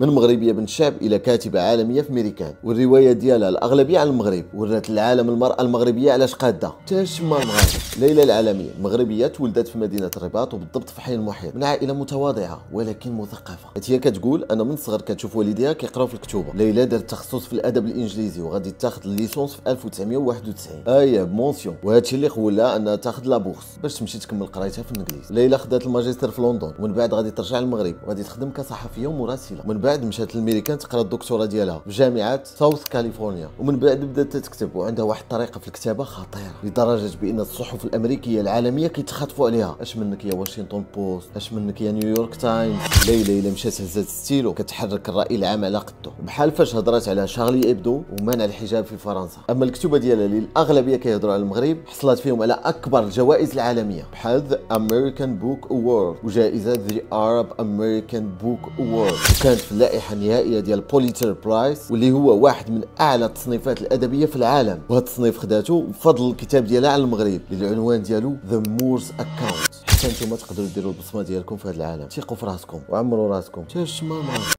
من مغربيه بنت الشعب الى كاتبه عالميه في ميريكان، والروايه ديالها الاغلبيه على المغرب، ورات العالم المراه المغربيه علاش قاده تشمى المغرب. ليلى العالميه مغربيه تولدت في مدينه الرباط وبالضبط في حي المحيط، من عائله متواضعه ولكن مثقفه. هي كتقول انا من الصغر كتشوف والديها كيقراو في الكتوبه. ليلى دارت تخصص في الادب الانجليزي وغادي تاخذ الليسونس في 1991 بمونسيون، وهادشي اللي خولها انها تاخذ لا بورس باش تمشي تكمل قرايتها في الانجليز. ليلى خدات الماجستير في لندن، ومن بعد غادي ترجع للمغرب وغادي تخدم كصحفيه ومراسله. من بعد مشات للميريكان تقرا الدكتوراه ديالها في جامعه ساوث كاليفورنيا، ومن بعد بدات تكتب، وعندها واحد الطريقه في الكتابه خطيره لدرجه بان الصحف الامريكيه العالميه كيتخاطفوا عليها. اش منك يا واشنطن بوست، اش منك يا نيويورك تايمز. ليلى مشات هزات ستيلو كتحرك الراي العام على قدو، بحال فاش هضرات على شارلي ابدو ومنع الحجاب في فرنسا. اما الكتوبه ديالها اللي الاغلبيه كيهضروا على المغرب حصلت فيهم على اكبر الجوائز العالميه بحال ذا امريكان بوك اوورد وجائزه ذا ارب امريكان بوك اوورد، وكانت في اللائحه النهائيه ديال بوليتر برايس واللي هو واحد من اعلى التصنيفات الادبيه في العالم. وهذا التصنيف خداتو بفضل الكتاب ديالها على المغرب اللي العنوان ديالو ذا مورز اكاونت. حتى نتوما تقدروا ديروا البصمه ديالكم في هذا العالم. ثقوا في راسكم وعمروا راسكم.